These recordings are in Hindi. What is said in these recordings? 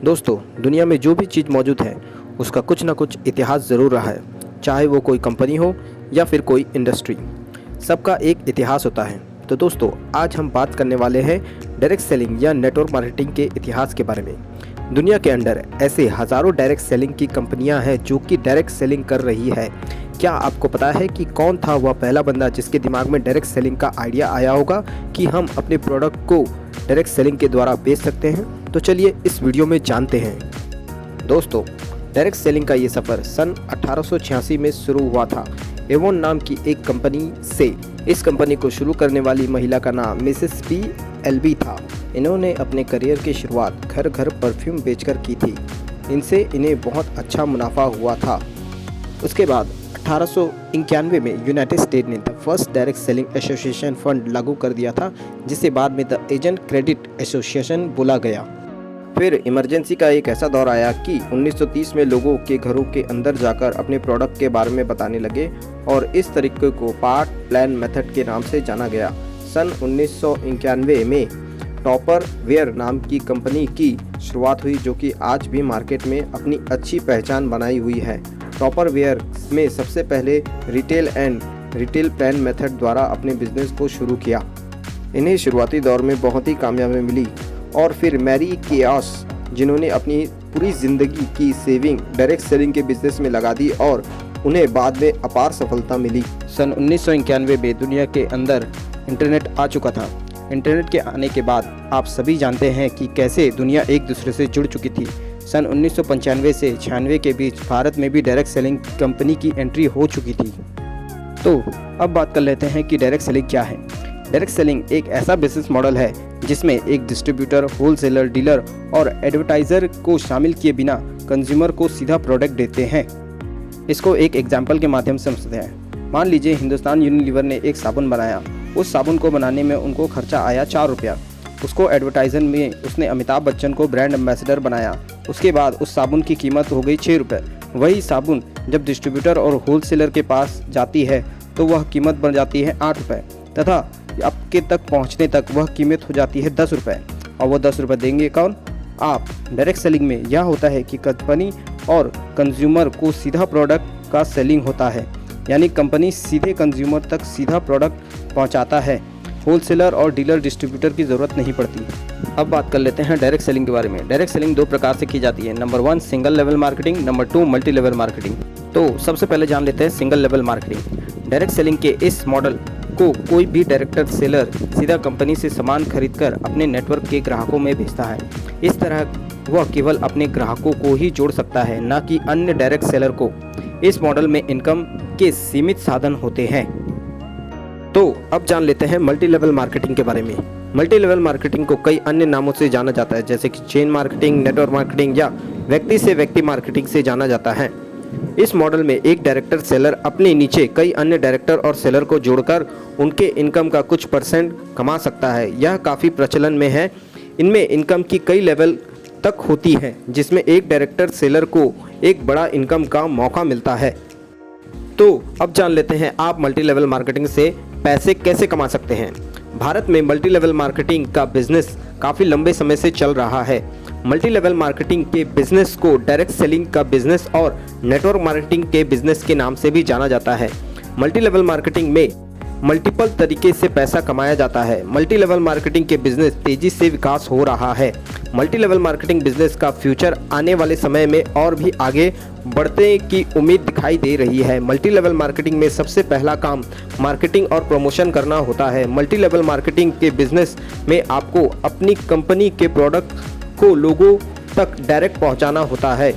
दोस्तों, दुनिया में जो भी चीज़ मौजूद है उसका कुछ ना कुछ इतिहास ज़रूर रहा है। चाहे वो कोई कंपनी हो या फिर कोई इंडस्ट्री, सबका एक इतिहास होता है। तो दोस्तों, आज हम बात करने वाले हैं डायरेक्ट सेलिंग या नेटवर्क मार्केटिंग के इतिहास के बारे में। दुनिया के अंदर ऐसे हज़ारों डायरेक्ट सेलिंग की कंपनियां हैं जो कि डायरेक्ट सेलिंग कर रही है। क्या आपको पता है कि कौन था वह पहला बंदा जिसके दिमाग में डायरेक्ट सेलिंग का आइडिया आया होगा कि हम अपने प्रोडक्ट को डायरेक्ट सेलिंग के द्वारा बेच सकते हैं? तो चलिए इस वीडियो में जानते हैं। दोस्तों, डायरेक्ट सेलिंग का ये सफ़र सन 1886 में शुरू हुआ था। एवोन नाम की एक कंपनी से। इस कंपनी को शुरू करने वाली महिला का नाम मिसेस पी एल्बी था। इन्होंने अपने करियर की शुरुआत घर घर परफ्यूम बेचकर की थी। इनसे इन्हें बहुत अच्छा मुनाफा हुआ था। उसके बाद 1891 में यूनाइटेड स्टेट ने the first direct selling association fund लागू कर दिया था, जिसे बाद में द एजेंट क्रेडिट एसोसिएशन बोला गया। फिर इमरजेंसी का एक ऐसा दौर आया कि 1930 में लोगों के घरों के अंदर जाकर अपने प्रोडक्ट के बारे में बताने लगे और इस तरीके को पार्ट प्लान मेथड के नाम से जाना गया। सन 1991 में टॉपर वेयर नाम की कंपनी की शुरुआत हुई, जो कि आज भी मार्केट में अपनी अच्छी पहचान बनाई हुई है। टॉपर वेयर में सबसे पहले रिटेल प्लान मेथड द्वारा अपने बिजनेस को शुरू किया। इन्हें शुरुआती दौर में बहुत ही कामयाबी मिली और फिर मैरी केआस, जिन्होंने अपनी पूरी ज़िंदगी की सेविंग डायरेक्ट सेलिंग के बिजनेस में लगा दी और उन्हें बाद में अपार सफलता मिली। सन 1991 में दुनिया के अंदर इंटरनेट आ चुका था। इंटरनेट के आने के बाद आप सभी जानते हैं कि कैसे दुनिया एक दूसरे से जुड़ चुकी थी। सन 1995 से 96 के बीच भारत में भी डायरेक्ट सेलिंग कंपनी की एंट्री हो चुकी थी। तो अब बात कर लेते हैं कि डायरेक्ट सेलिंग क्या है। डायरेक्ट सेलिंग एक ऐसा बिजनेस मॉडल है जिसमें एक डिस्ट्रीब्यूटर, होलसेलर, डीलर और एडवर्टाइज़र को शामिल किए बिना कंज्यूमर को सीधा प्रोडक्ट देते हैं। इसको एक एग्जाम्पल के माध्यम से समझते हैं। मान लीजिए हिंदुस्तान यूनिलीवर ने एक साबुन बनाया। उस साबुन को बनाने में उनको खर्चा आया 4 रुपया। उसको एडवर्टाइजर में उसने अमिताभ बच्चन को ब्रांड एम्बेसडर बनाया। उसके बाद उस साबुन की कीमत हो गई 6 रुपये। वही साबुन जब डिस्ट्रीब्यूटर और होलसेलर के पास जाती है तो वह कीमत बन जाती है 8 रुपये तथा आपके तक पहुंचने तक वह कीमत हो जाती है 10 रुपये। और वो 10 रुपये देंगे कौन? आप। डायरेक्ट सेलिंग में यह होता है कि कंपनी और कंज्यूमर को सीधा प्रोडक्ट का सेलिंग होता है, यानी कंपनी सीधे कंज्यूमर तक सीधा प्रोडक्ट पहुंचाता है। होलसेलर और डीलर डिस्ट्रीब्यूटर की ज़रूरत नहीं पड़ती। अब बात कर लेते हैं डायरेक्ट सेलिंग के बारे में। डायरेक्ट सेलिंग 2 प्रकार से की जाती है। Number 1 single level marketing, number 2 multi level marketing. तो सबसे पहले जान लेते हैं single level marketing. Direct selling के इस मॉडल को कोई भी डायरेक्टर सेलर सीधा कंपनी से सामान खरीदकर अपने नेटवर्क के ग्राहकों में भेजता है। इस तरह वह केवल अपने ग्राहकों को ही जोड़ सकता है, न कि अन्य डायरेक्ट सेलर को। इस मॉडल में इनकम के सीमित साधन होते हैं। तो अब जान लेते हैं मल्टी लेवल मार्केटिंग के बारे में। मल्टी लेवल मार्केटिंग को कई अन्य नामों से जाना जाता है, जैसे कि चेन मार्केटिंग, नेटवर्क मार्केटिंग या व्यक्ति से व्यक्ति मार्केटिंग से जाना जाता है। इस मॉडल में एक डायरेक्टर सेलर अपने नीचे कई अन्य डायरेक्टर और सेलर को जोड़कर उनके इनकम का कुछ % कमा सकता है। यह काफ़ी प्रचलन में है। इनमें इनकम की कई लेवल तक होती है, जिसमें एक डायरेक्टर सेलर को एक बड़ा इनकम का मौका मिलता है। तो अब जान लेते हैं आप मल्टी लेवल मार्केटिंग से पैसे कैसे कमा सकते हैं। भारत में मल्टी लेवल मार्केटिंग का बिजनेस काफ़ी लंबे समय से चल रहा है। मल्टी लेवल मार्केटिंग के बिजनेस को डायरेक्ट सेलिंग का बिजनेस और नेटवर्क मार्केटिंग के बिजनेस के नाम से भी जाना जाता है। मल्टी लेवल मार्केटिंग में मल्टीपल तरीके से पैसा कमाया जाता है। मल्टी लेवल मार्केटिंग के बिजनेस तेजी से विकास हो रहा है। मल्टी लेवल मार्केटिंग बिजनेस का फ्यूचर आने वाले समय में और भी आगे बढ़ने की उम्मीद दिखाई दे रही है। मल्टी लेवल मार्केटिंग में सबसे पहला काम मार्केटिंग और प्रमोशन करना होता है। मल्टी लेवल मार्केटिंग के बिजनेस में आपको अपनी कंपनी के प्रोडक्ट को लोगों तक डायरेक्ट पहुंचाना होता है।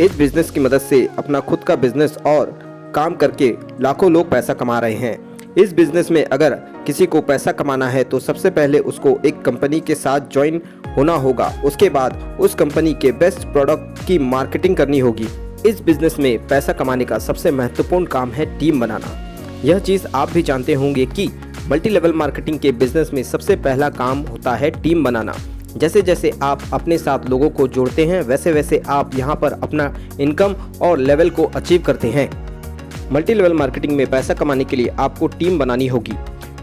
इस बिजनेस की मदद से अपना खुद का बिजनेस और काम करके लाखों लोग पैसा कमा रहे हैं। इस बिजनेस में अगर किसी को पैसा कमाना है तो सबसे पहले उसको एक कंपनी के साथ ज्वाइन होना होगा। उसके बाद उस कंपनी के बेस्ट प्रोडक्ट की मार्केटिंग करनी होगी। इस बिजनेस में पैसा कमाने का सबसे महत्वपूर्ण काम है टीम बनाना। यह चीज़ आप भी जानते होंगे कि मल्टी लेवल मार्केटिंग के बिजनेस में सबसे पहला काम होता है टीम बनाना। जैसे जैसे आप अपने साथ लोगों को जोड़ते हैं, वैसे वैसे आप यहाँ पर अपना इनकम और लेवल को अचीव करते हैं। मल्टी लेवल मार्केटिंग में पैसा कमाने के लिए आपको टीम बनानी होगी,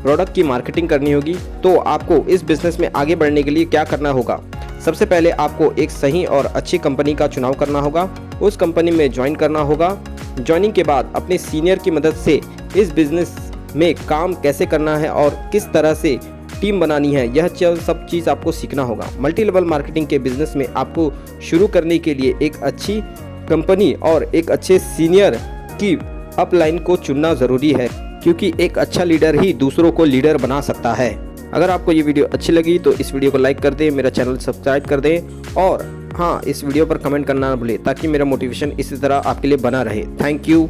प्रोडक्ट की मार्केटिंग करनी होगी। तो आपको इस बिजनेस में आगे बढ़ने के लिए क्या करना होगा? सबसे पहले आपको एक सही और अच्छी कंपनी का चुनाव करना होगा, उस कंपनी में ज्वाइन करना होगा। ज्वाइनिंग के बाद अपने सीनियर की मदद से इस बिज़नेस में काम कैसे करना है और किस तरह से टीम बनानी है, यह सब चीज़ आपको सीखना होगा। मल्टी लेवल मार्केटिंग के बिज़नेस में आपको शुरू करने के लिए एक अच्छी कंपनी और एक अच्छे सीनियर की अपलाइन को चुनना ज़रूरी है, क्योंकि एक अच्छा लीडर ही दूसरों को लीडर बना सकता है। अगर आपको ये वीडियो अच्छी लगी तो इस वीडियो को लाइक कर दें, मेरा चैनल सब्सक्राइब कर दें और हाँ, इस वीडियो पर कमेंट करना ना भूलें, ताकि मेरा मोटिवेशन इसी तरह आपके लिए बना रहे। Thank you.